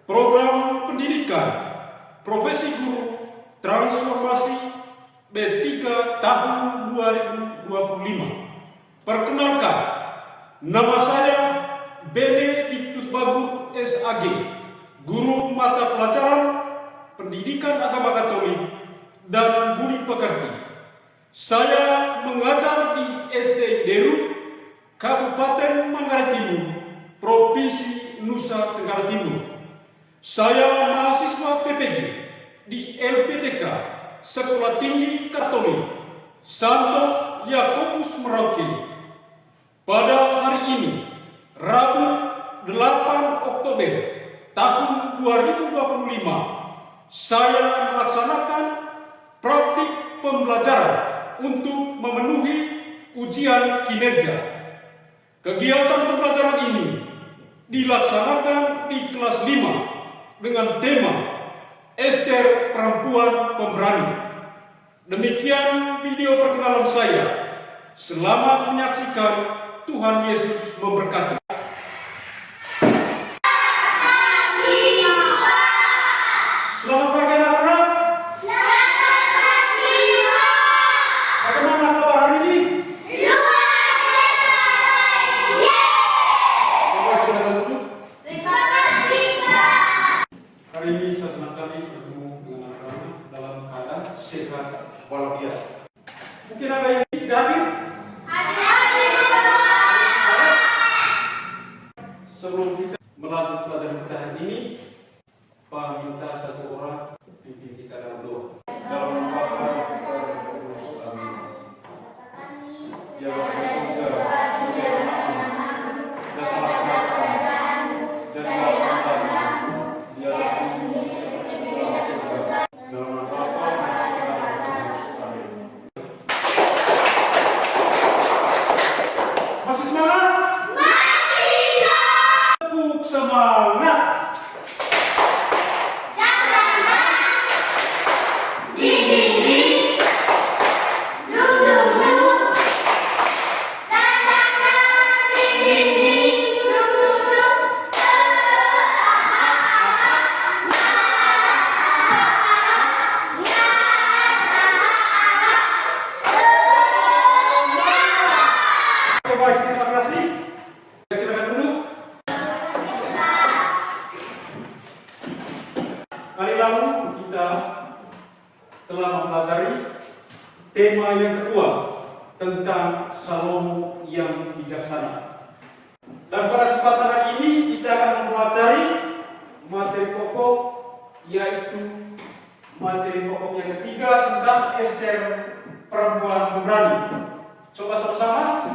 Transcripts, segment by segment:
Program Pendidikan Profesi Guru Transformasi B3 tahun 2025. Perkenalkan, nama saya Benediktus Bagus SAG, Guru Mata Pelajaran Pendidikan Agama Katolik dan Budi Pekerti. Saya mengajar di SD Deru, Kabupaten Manggarai Timur, Provinsi Nusa Tenggara Timur. Saya mahasiswa PPG di LPTK Sekolah Tinggi Katolik Santo Yakobus Merauke. Pada hari ini, Rabu 8 Oktober tahun 2025, saya melaksanakan praktik pembelajaran untuk memenuhi ujian kinerja. Kegiatan pembelajaran ini dilaksanakan di kelas 5 dengan tema Ester Perempuan Pemberani. Demikian video perkenalan saya. Selamat menyaksikan. Tuhan Yesus memberkati. Selamat pagi anak-anak. Bagaimana kabar hari ini? Hari ini saya senang kali bertemu dengan anak-anak dalam keadaan sehat walafiat. Mungkin ada yang tidak hadir? Sebelum kita melanjut pelajaran kita hari ini, Pak minta satu orang pimpin kita dalam doa. Dalam nama Bapa dan Roh Kudus. Amin. Ya Bapa surga, muliakan namamu, datanglah kerajaanmu, jadilah kehendakmu, biarlah bumi seperti di dalam surga. Dalam nama Bapa dan Roh Kudus. Amin. Masih semangat? Tepuk semangat. Baik, terima kasih. Silakan duduk. Kali lalu kita telah mempelajari tema yang kedua tentang Salomo yang bijaksana. Dan pada kesempatan hari ini kita akan mempelajari materi pokok, yaitu materi pokok yang ketiga tentang Ester Perempuan Pemberani. Coba sama-sama.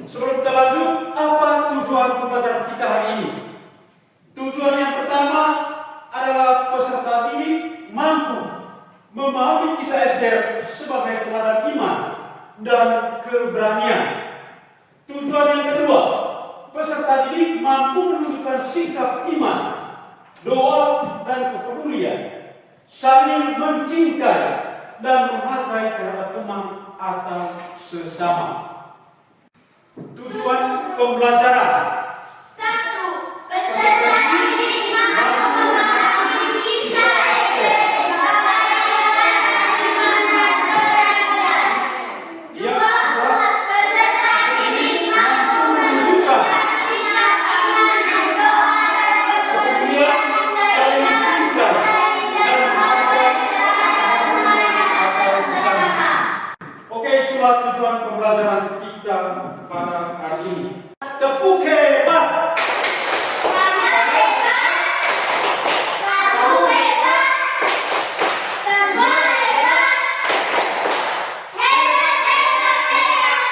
Sebelum kita lanjut, apa tujuan pembelajaran kita hari ini? Tujuan yang pertama adalah peserta didik mampu memahami kisah Ester sebagai teladan iman dan keberanian. Tujuan yang kedua, peserta didik mampu menunjukkan sikap iman, doa dan kepedulian, saling mencintai dan menghargai terhadap teman atau sesama. Tujuan pembelajaran: 1. Peserta didik mampu memahami kisah Ester sebagai teladan iman dan keberanian. 2. Peserta didik mampu menunjukkan sikap iman dan doa dan kepedulian, saling mencintai dan menghargai terhadap teman atau sesama. Oke, itulah tujuan pembelajaran kita pada hari ini. Tepuk hebat. Saya hebat, kamu hebat, semua hebat, hebat, hebat, hebat,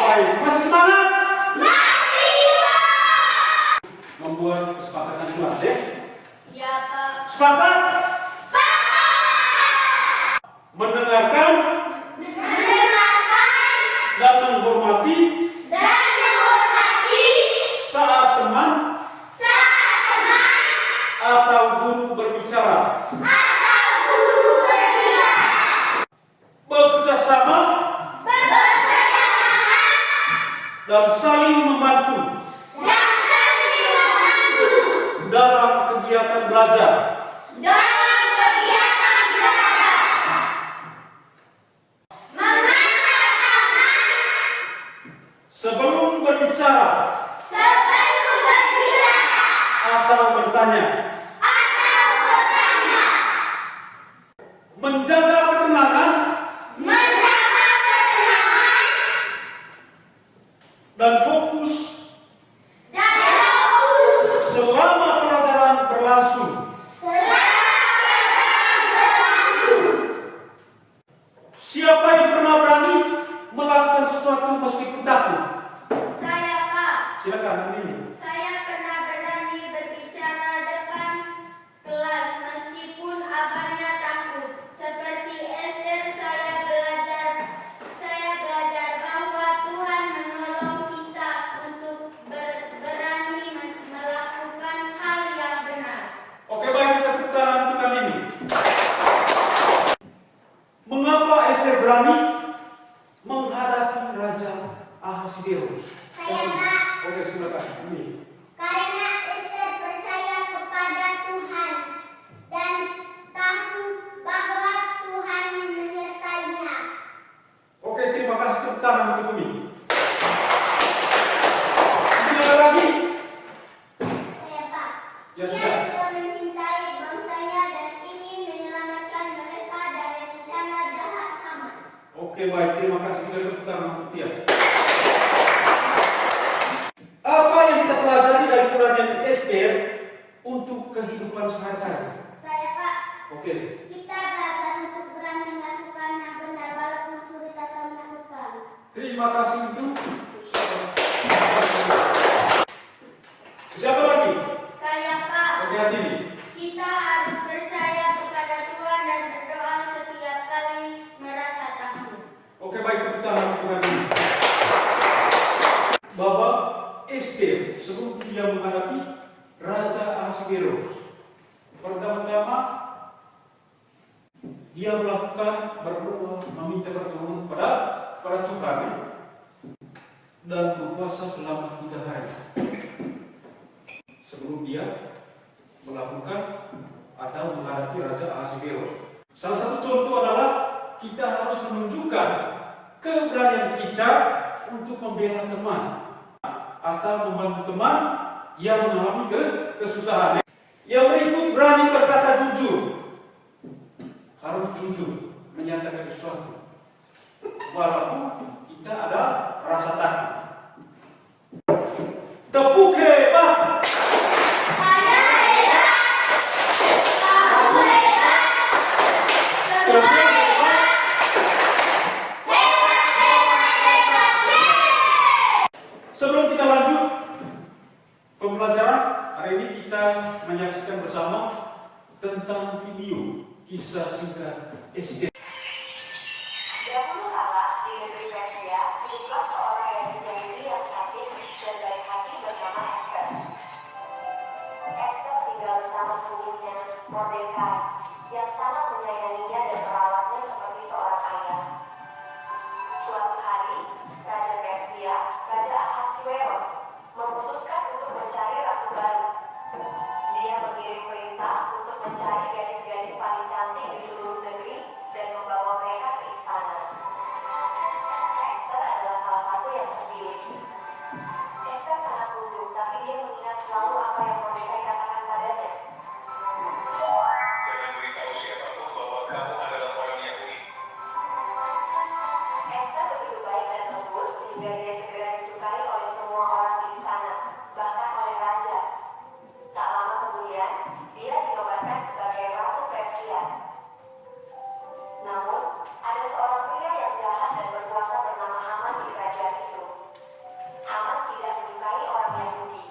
Baik, masih semangat? masih Membuat kesepakatan kelas ya? ya Pak. Sepakat? Mendengarkan dan menghormati saat teman atau guru berbicara. Bekerja sama dan saling membantu dan saling membantu dalam kegiatan belajar. dalam kegiatan belajar, mengantar aman Sebelum berbicara sebelum berbicara atau bertanya, atau bertanya, menjaga ketenangan menjaga ketenangan dan fokus dan fokus selama pelajaran berlangsung. selama pelajaran berlangsung. Siapa yang pernah berani melakukan sesuatu meskipun takut? Saya, Pak. Silakan ini. Saya pernah berani berbicara depan kelas meskipun abahnya takut. Seperti Esther, saya belajar bahwa Tuhan menolong kita untuk berani melakukan hal yang benar. Oke, baik, kita tepuk tangan untuk kali ini. Mengapa Esther berani menghadapi Raja Ahasveros? Saya, Pak. Oke, silakan. Ini. Karena Esther percaya kepada Tuhan dan tahu bahwa Tuhan menyertainya. Oke, terima kasih, tepuk tangan untuk ini. Ini ada lagi? Saya, Pak. Ya, Dia sudah. juga mencintai bangsanya dan ingin menyelamatkan mereka dari rencana jahat Haman. Oke, baik, terima kasih. Kita tepuk tangan untuk dia. Apa yang kita pelajari dari Quran Esther untuk kehidupan sehari-hari? Saya, Pak. Oke, Kita belajar untuk berani melakukan yang benar walaupun sulit atau menakutkan. terima kasih untuk siapa lagi? Saya, Pak. Oke, hati ini. Kita harus percaya kepada Tuhan dan berdoa setiap kali merasa takut. Oke, baik, tepuk tangan untuk hati ini. Bahwa Esther sebelum dia menghadapi Raja Ahasveros, pertama-tama dia melakukan berdoa, meminta pertolongan kepada Tuhan dan berpuasa selama 3 hari sebelum dia melakukan atau menghadapi Raja Ahasveros. Salah satu contoh adalah kita harus menunjukkan keberanian kita untuk membela teman atau membantu teman yang mengalami kesusahan. Yang berikut, berani berkata jujur. Harus jujur menyatakan sesuatu walaupun kita ada rasa takut. Tepuk hebat. Saya hebat. Kamu hebat. Semua hebat. Hebat, hebat, hebat, hebat. Sebelum kita lanjut pembelajaran, hari ini kita menyaksikan bersama tentang video kisah singkat Esther. 20 kala di negeri Persia, hiduplah seorang Yahudi yang cantik dan baik hati bernama Esther. Esther tinggal bersama sepupunya, Mordekai, yang sangat menyayanginya dan merawatnya seperti seorang ayah. Suatu hari, Raja Persia, Raja Ahasveros, memutuskan untuk mencari ratu baru. Dia mengirim perintah untuk mencari gadis-gadis paling cantik di seluruh negeri dan membawa mereka ke istana. Esther adalah salah satu yang terpilih. Esther sangat gugup, tapi dia mengingat selalu apa yang Mordekai katakan padanya. Jangan beritahu siapapun bahwa kamu adalah orang Yahudi. Esther begitu baik dan lembut sehingga dia segera disukai oleh semua orang di istana, bahkan oleh raja. Tak lama kemudian, dia dinobatkan sebagai Ratu Persia. Namun, ada seorang pria yang jahat dan berkuasa bernama Haman di kerajaan itu. Haman tidak menyukai orang Yahudi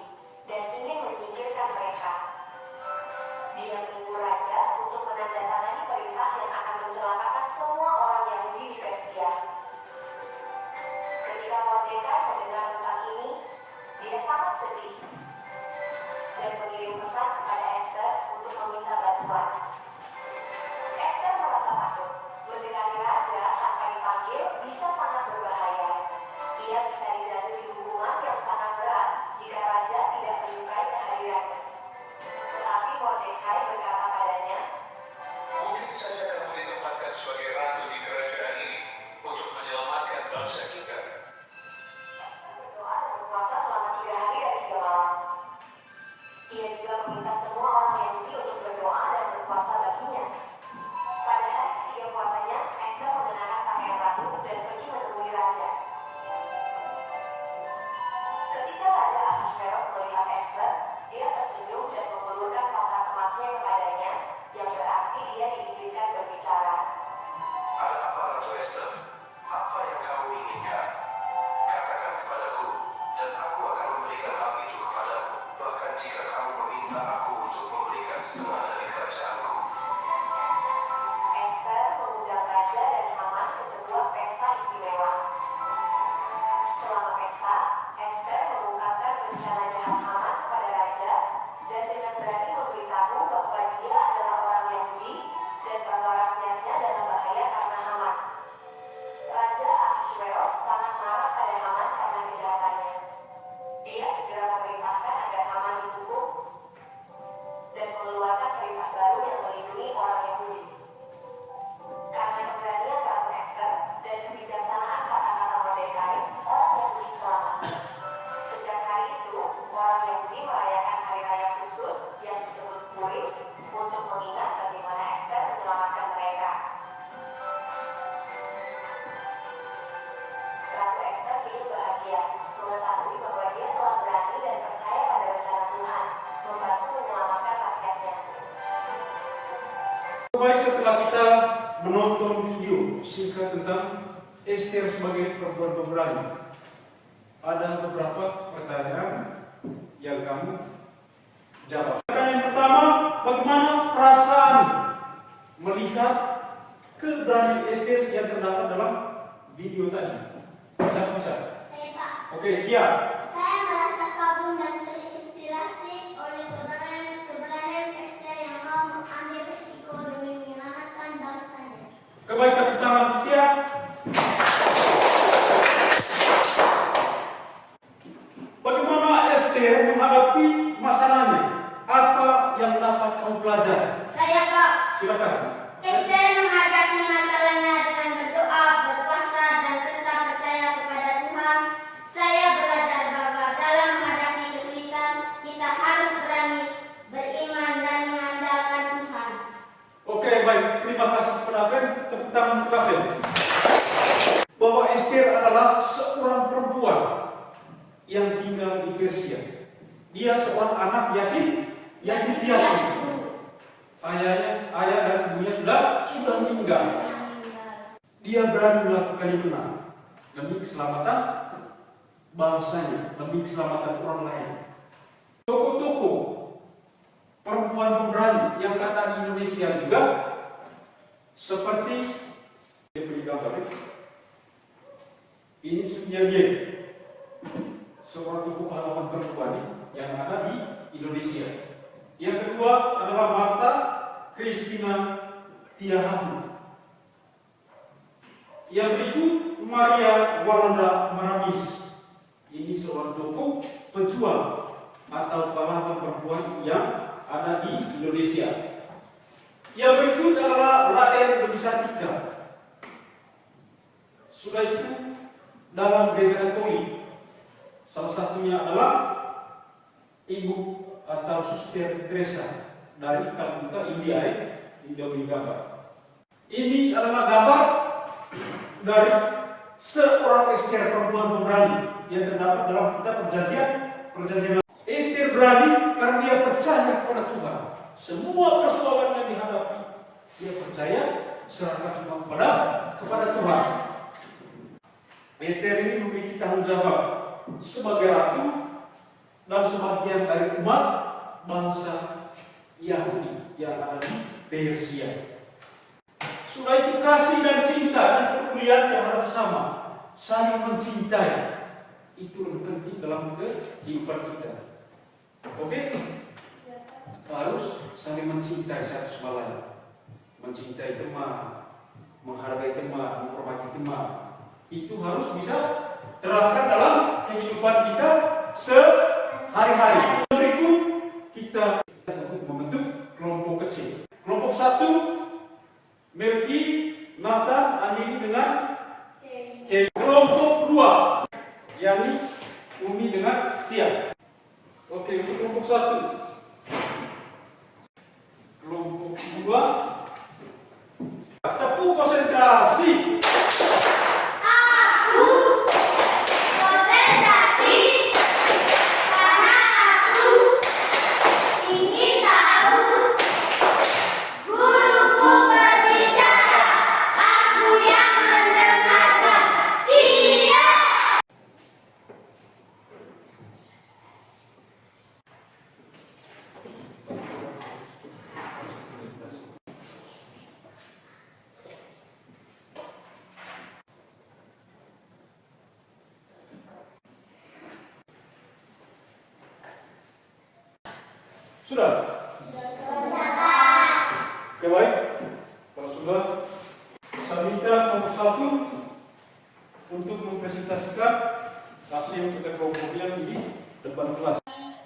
dan ingin menyingkirkan mereka. Dia menipu raja untuk menandatangani perintah yang akan mencelakakan semua orang Yahudi di Persia. Ketika Mordekai mendengar tentang ini, dia sangat sedih dan mengirim pesan kepada Esther untuk meminta bantuan. Esther merasa takut. Mendekati raja tanpa dipanggil bisa sangat berbahaya. Ia bisa dijatuhi hukuman sebagai ratu di kerajaan ini untuk menyelamatkan bangsa kita. Berdoa dan berpuasa selama 3 hari dan 3 malam. Ia juga meminta semua orang Yahudi untuk berdoa dan berpuasa baginya. Pada hari ketiga puasanya, Ester mengenakan pakaian ratu dan pergi menemui raja. Ketika Raja Ahasveros melihat Ester, dia tersenyum dan mengulurkan tongkat emasnya kepadanya, yang berarti dia diizinkan berbicara. Ada apa, Ratu Ester? Apa yang kamu inginkan? Katakan kepadaku, dan aku akan memberikan hal itu kepadamu. Bahkan jika kamu meminta aku untuk memberikan setengah dari kerajaanku. Ester mengundang raja dan Haman ke sebuah pesta istimewa. Selama pesta, Ester mengungkapkan rencana jahat Haman kepada raja dan dengan berani memberitahu bahwa dia adalah orang Yahudi dan bahwa rakyatnya dalam bahaya karena Haman. Raja Ahasveros sangat marah pada Haman karena kejahatannya. Dia segera memerintahkan agar Haman dihukum dan mengeluarkan perintah baru yang melindungi orang Yahudi. Karena keberanian Ratu Ester dan kebijaksanaan kata-kata Mordekai, orang Yahudi selamat. Sejak hari itu, orang Yahudi merayakan hari raya khusus yang disebut Purim untuk mengingat bagaimana Ester menyelamatkan mereka. Ratu Ester hidup bahagia, mengetahui bahwa dia telah berani dan percaya pada rencana Tuhan, membantu menyelamatkan rakyatnya. Baik, setelah kita menonton video singkat tentang Ester sebagai perempuan pemberani, ada beberapa pertanyaan yang kamu jawab. Pertanyaan yang pertama, bagaimana perasaan melihat keberanian Ester yang terdapat dalam video tadi? Siapa bisa? Saya Pak. Oke, dia. Saya merasa kagum dan terinspirasi oleh keberanian Ester yang mau mengambil risiko demi menyelamatkan bangsanya. Kebaikan tepuk tangan dia. Bagaimana Ester menghadapi masalahnya? Apa yang dapat kamu pelajari? Saya Pak. Silakan. Ester menghadapi masalahnya dengan berdoa, berpuasa, dan tetap percaya kepada Tuhan. Saya belajar bahwa dalam menghadapi kesulitan, kita harus berani beriman dan mengandalkan Tuhan. Oke, baik. Terima kasih kepada Fen. Tepuk tangan kepada Fen. Bahwa Ester adalah seorang perempuan yang tinggal di Persia. Dia seorang anak yatim piatu. Ayah dan ibunya sudah meninggal. Dia berani melakukan yang benar demi keselamatan bangsanya, demi keselamatan orang lain. Tokoh-tokoh perempuan pemberani yang ada di Indonesia juga seperti ini Sunyadien, seorang tokoh pahlawan perempuan yang ada di Indonesia. Yang kedua adalah Martha Christina Tiahahu. Yang berikut Maria Walanda Maramis. Ini seorang tokoh pejuang atau pahlawan perempuan yang ada di Indonesia. Yang berikut adalah Raden Dewi Sartika. Sudah itu dalam gereja Katolik, salah satunya adalah Ibu atau Suster Teresa dari Calcutta, India. Beri gambar. Ini adalah gambar dari seorang Ester perempuan pemberani yang terdapat dalam kitab perjanjian. Ester berani karena dia percaya kepada Tuhan. Semua persoalan yang dihadapi, dia percaya serahkan semua kepada Tuhan. Ester ini memiliki tanggung jawab sebagai ratu dan sebagian dari umat bangsa Yahudi yang ada di Persia. Sudah itu kasih dan cinta dan kepedulian yang harus sama, saling mencintai. Itu lebih penting dalam kehidupan kita. Oke? Harus saling mencintai satu sama lain. Mencintai teman, menghargai teman, menghormati teman. Itu harus bisa terapkan dalam kehidupan kita sehari-hari. Berikut kita untuk membentuk kelompok kecil. Kelompok 1, Yani, Umi dengan Tia. Oke, untuk kelompok 1. Kelompok 2. Tepuk konsentrasi. Aku konsentrasi karena aku ingin tahu. Guruku berbicara, aku yang mendengarkan. Siap. Sudah? Oke, baik. Kalau sudah, saya minta kelompok 1 untuk mempresentasikan hasil kerja kelompoknya di depan kelas.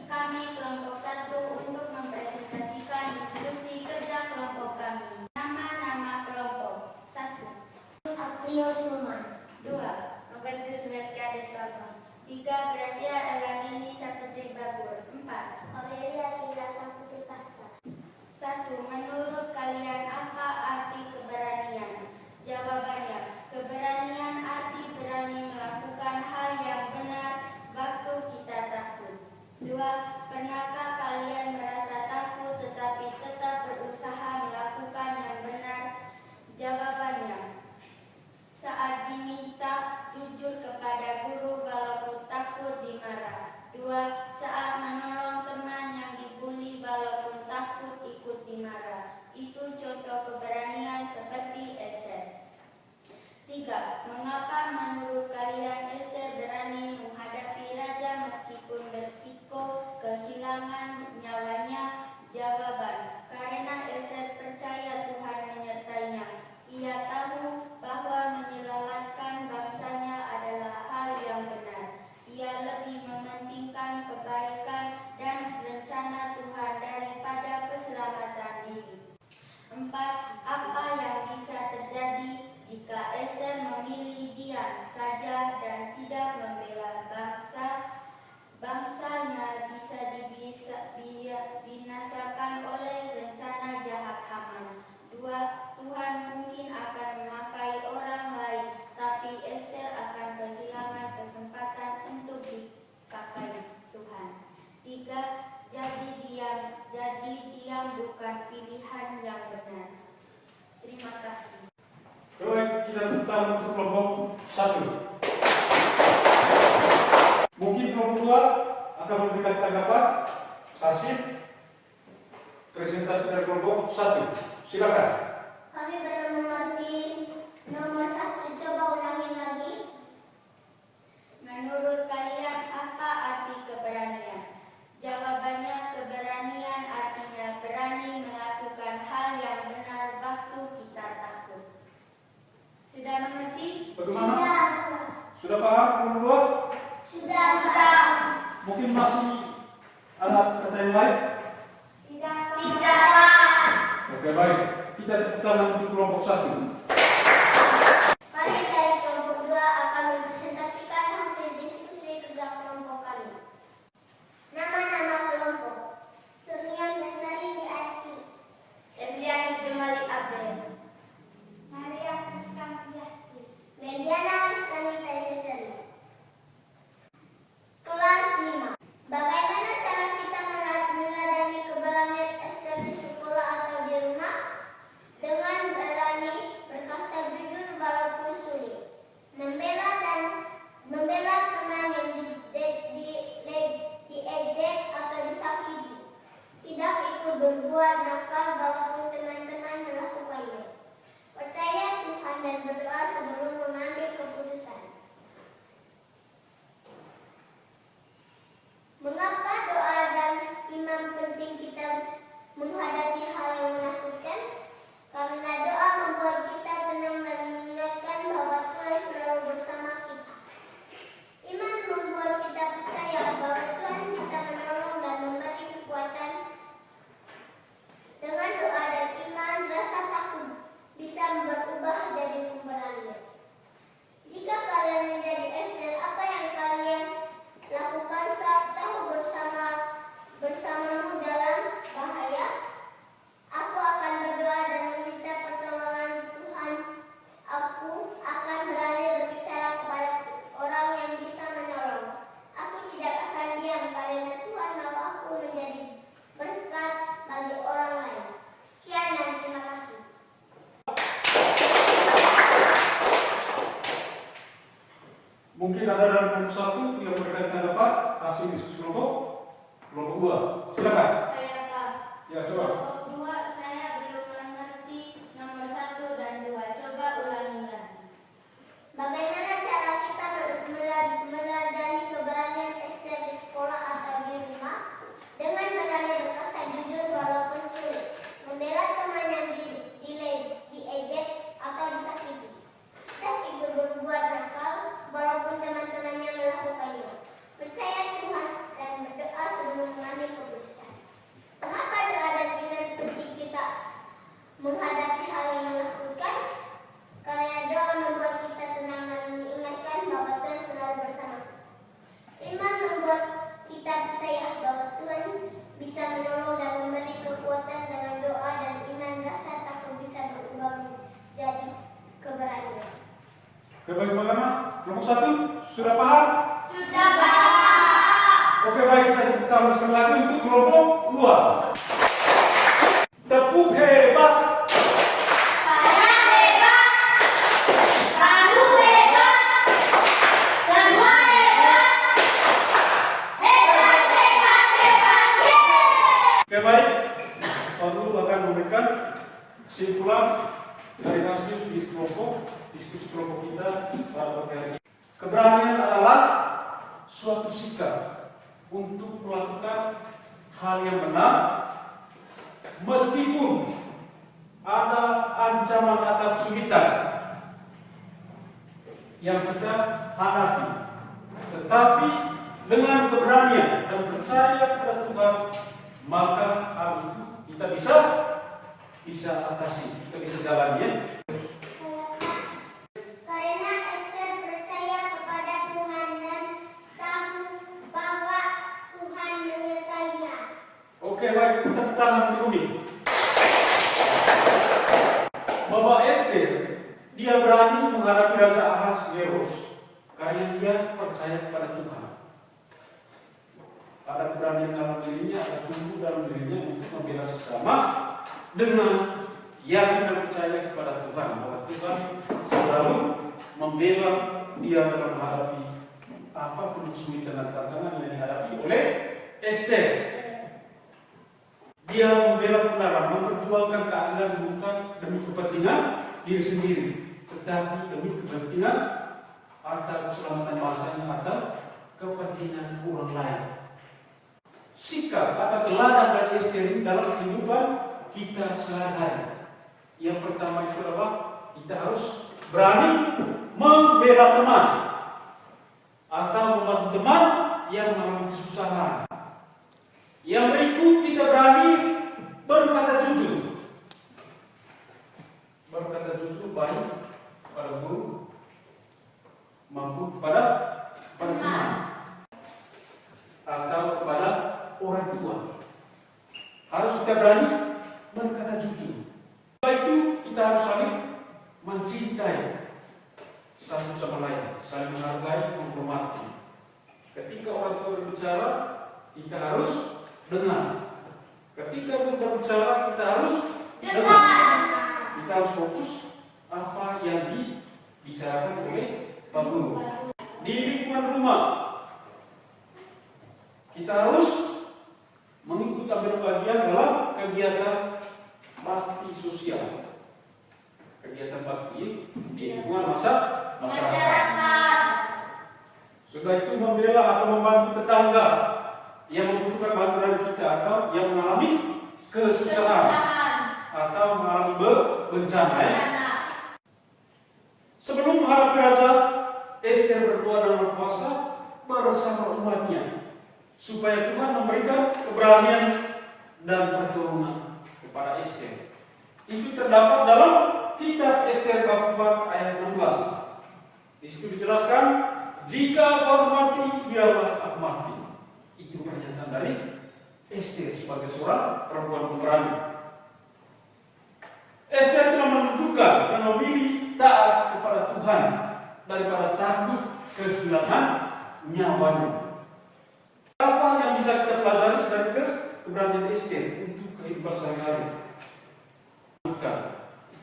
Kami kelompok 1 untuk mempresentasikan diskusi kerja kelompok kami. Nama-nama kelompok. 1. Aprio Suman. 2. Noventus Merka Desalva. 3. Gratia Elanini Saputri Bagur. 4. Aurelia Kira Saputri Pakta. 1. Menurut kalian apa arti keberanian? Jawabannya, keberanian arti berani melakukan hal yang benar waktu kita takut. 2. Pernahkah kalian merasa takut tetapi tetap berusaha melakukan yang benar? Jawabannya, saat diminta jujur kepada guru walaupun takut dimarah. 2. Saat menolong teman yang dibuli walaupun takut ikut dimarah. Itu contoh keberanian seperti Esther. 3. Mengapa menurut kalian Esther berani menghadapi raja meskipun berisiko kehilangan nyawanya? Jawaban, karena Esther percaya Tuhan menyertainya. Ia tahu bahwa menyelamatkan bangsanya adalah hal yang benar. Ia lebih mementingkan kebaikan dan rencana Tuhan daripada keselamatan diri. 4. Apa yang bisa terjadi jika Esther memilih diam saja dan tidak membela bangsanya bisa dibinasakan oleh rencana jahat Haman. 2. Tuhan mungkin akan memakai orang lain, tapi Esther akan kehilangan kesempatan untuk dipakai Tuhan. 3. Jadi diam bukan pilihan yang benar. Terima kasih. Baik, kita tentang untuk kelompok 1. Mungkin kelompok 2 akan memberikan tanggapan hasil presentasi dari kelompok 1. Silakan. Kami belum mengerti nomor 1, coba ulangi lagi. Menurut kalian apa arti keberanian? Jawabannya, keberanian artinya berani melakukan hal yang benar waktu kita takut. Sudah mengerti? Bagaimana? Sudah paham kelompok 2? Sudah. Mungkin masih ada kata yang lain? Tidak, Pak. Oke, baik. Kita tepuk tangan untuk kelompok 1. Kami dari kelompok 2 akan mempresentasikan hasil diskusi kerja kelompok kami. Nama-nama kelompok. Turnian Lesnari Diasi. Eblianus Jemali Abel. Maria Kriskampiati. Mediana Rustani Taiseseri. Kelas 5. Bagaimana cara kita meneladani keberanian Esther di sekolah atau di rumah? Dengan berani berkata jujur walaupun sulit, membela teman yang diejek atau disakiti, tidak ikut berbuat nakal walaupun teman-teman melakukannya, percaya Tuhan dan berdoa sebelum mengambil keputusan. Mengapa doa dan iman penting kita menghadapi hal yang menakutkan? Karena doa membuat kita tenang dan mengingatkan bahwa Tuhan selalu bersama kita. Iman membuat kita percaya bahwa Tuhan bisa menolong dan memberi kekuatan. Dengan sini kelompok dua. Silakan. Saya Pak. Ya, coba. Kelompok 2 saya belum mengerti nomor 1 dan 2. Coba ulangi lagi. Bagaimana cara kita meladani keberanian Ester di sekolah atau di rumah? Dengan berani berkata jujur walaupun sulit, membela teman yang diejek atau disakiti, dan ikut berbuat nakal walaupun teman-temannya melakukannya. Percaya Tuhan dan berdoa sebelum mengambil keputusan. Mengapa doa dan iman penting kita menghadapi hal yang melakukan? Karena doa membuat kita tenang dan mengingatkan bahwa Tuhan selalu bersama. Iman membuat kita percaya bahwa Tuhan bisa menolong dan memberi kekuatan. Dengan doa dan iman, rasa takut bisa berubah menjadi keberanian. Oke, bagaimana? Kelompok 1 sudah paham? Sudah Pak. Oke, baik, kita teruskan lagi untuk kelompok 2. Tepuk hebat. Saya hebat. Kamu hebat. Semua hebat. Hebat, hebat, hebat. Yeay. Oke, baik. Tuan Guru akan memberikan kesimpulan dari hasil diskusi kelompok kita pada pagi hari ini. Keberanian adalah suatu sikap untuk melakukan hal yang benar meskipun ada ancaman atau kesulitan yang kita hadapi. Tetapi dengan keberanian dan percaya kepada Tuhan, maka hal itu kita bisa atasi, kita bisa jalani. Karena Ester percaya kepada Tuhan dan tahu bahwa Tuhan menyertainya. Oke, baik, kita tangan Rumi. Bapak Ester, dia berani menghadapi Raja Ahasveros karena dia percaya kepada Tuhan. Ada keberanian dalam dirinya, ada tumbuh dalam dirinya untuk membela sesama dengan yakin dan percaya kepada Tuhan, bahwa Tuhan selalu membela dia dalam menghadapi apapun kesulitan dan tantangan yang dihadapi oleh Ester. Dia membela kebenaran, memperjuangkan keadilan bukan demi kepentingan diri sendiri, tetapi demi kepentingan atau keselamatan bangsanya atau kepentingan orang lain. Sikap atau teladan dari Ester dalam kehidupan kita sehari-hari. Yang pertama itu adalah kita harus berani membela teman atau membantu teman yang mengalami kesusahan. Yang berikut kita berani berkata jujur. Berkata jujur baik kepada guru maupun kepada teman atau kepada orang tua. Harus kita berani berkata jujur. Setelah itu kita harus saling mencintai satu sama lain, saling menghargai, menghormati. Ketika orang tua berbicara, kita harus dengar. Ketika guru berbicara, kita harus dengar. Kita harus fokus apa yang dibicarakan oleh Pak Guru. Di lingkungan rumah, kita harus mengikuti ambil bagian dalam kegiatan bakti sosial. Kegiatan bakti di lingkungan masyarakat. Sudah itu membela atau membantu tetangga yang membutuhkan bantuan kita atau yang mengalami kesusahan atau mengalami bencana. Sebelum menghadapi Raja, Ester berdoa dan berpuasa bersama umatnya supaya Tuhan memberikan keberanian dan pertolongan kepada Ester. Itu terdapat dalam kitab Ester bab 4 ayat 16. Di situ dijelaskan, jika kau mati, biarlah aku mati. Itu pernyataan dari Ester sebagai seorang perempuan pemberani. Ester telah menunjukkan dan memilih taat kepada Tuhan daripada takut kehilangan nyawanya. Apa yang bisa kita pelajari dari keberanian Ester untuk kehidupan sehari-hari?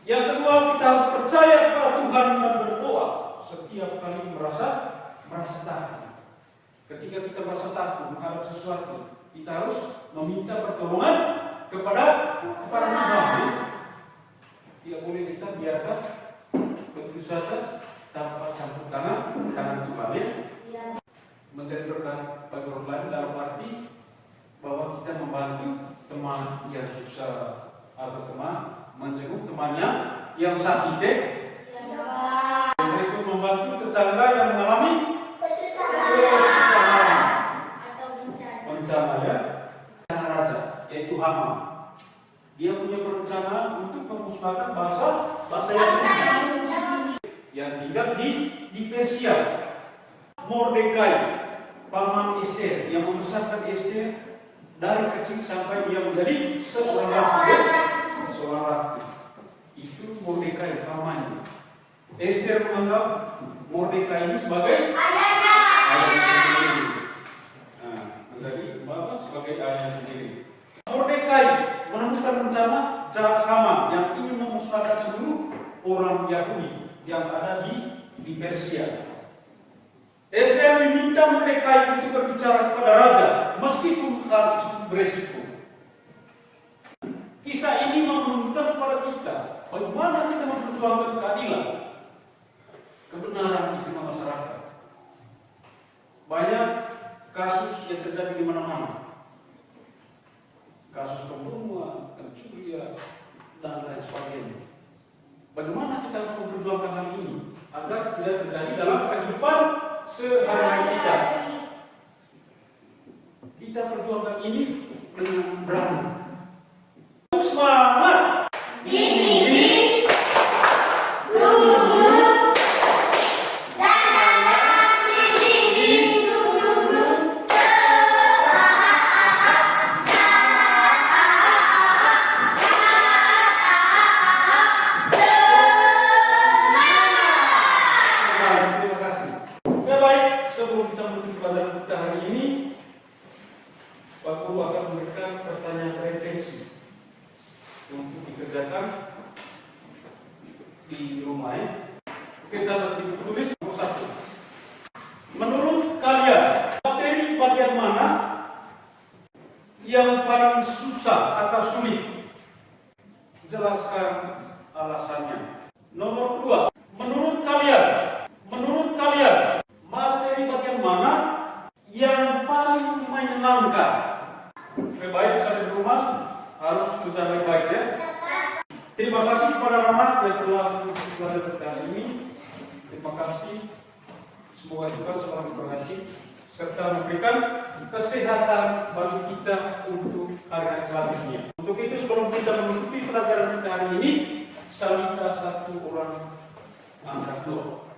Yang kedua, kita harus percaya kepada Tuhan dan berdoa setiap kali merasa takut. Ketika kita merasa takut menghadap sesuatu, kita harus meminta pertolongan kepada Tuhan. Tidak boleh kita biarkan begitu saja tanpa campur tangan Tuhan ya. Menjadi berkat bagi orang lain dalam arti bahwa kita membantu teman yang susah atau teman menjenguk temannya yang sakit. Berikut membantu tetangga yang mengalami kesusahan atau bencana ya. Bencana raja yaitu Haman. Dia punya perencanaan untuk memusnahkan bangsa yang tinggal di Persia. Mordekai, paman Esther yang membesarkan Esther dari kecil sampai dia menjadi seorang ratu. Itu Mordekai pamannya. Esther menganggap Mordekai ini sebagai ayahnya sendiri. Nah, menjadi bapak sebagai ayahnya sendiri. Mordekai menemukan rencana jahat Haman yang ingin memusnahkan seluruh orang Yahudi yang ada di Persia. Esther diminta Mordekai untuk berbicara kepada raja, meskipun hal itu beresiko. Kisah ini menunjukkan kepada kita bagaimana kita memperjuangkan keadilan, kebenaran di tengah masyarakat. Banyak kasus yang terjadi di mana-mana. Kasus pembunuhan, pencurian, dan lain sebagainya. Bagaimana kita harus memperjuangkan hal ini agar tidak terjadi dalam kehidupan sehari-hari kita. Kita perjuangkan ini dengan berani. Semangat! Sebelum kita menutup pelajaran kita hari ini, Pak Guru akan memberikan pertanyaan refleksi untuk dikerjakan di rumah ya. Oke, catat di buku tulis nomor 1. Menurut kalian, materi bagian mana yang paling susah atau sulit? Jelaskan alasannya. Nomor 2. Menurut kalian, materi bagian mana yang paling menyenangkan? Lebih baik saya di rumah harus kerja lebih baik ya. Terima kasih kepada Mama yang telah mengikuti pelajaran kali ini. Terima kasih. Semoga Tuhan selalu memberkati serta memberikan kesehatan bagi kita untuk hari-hari selanjutnya. Untuk itu sebelum kita menutupi pelajaran kita hari ini, saya minta satu orang angkat doa.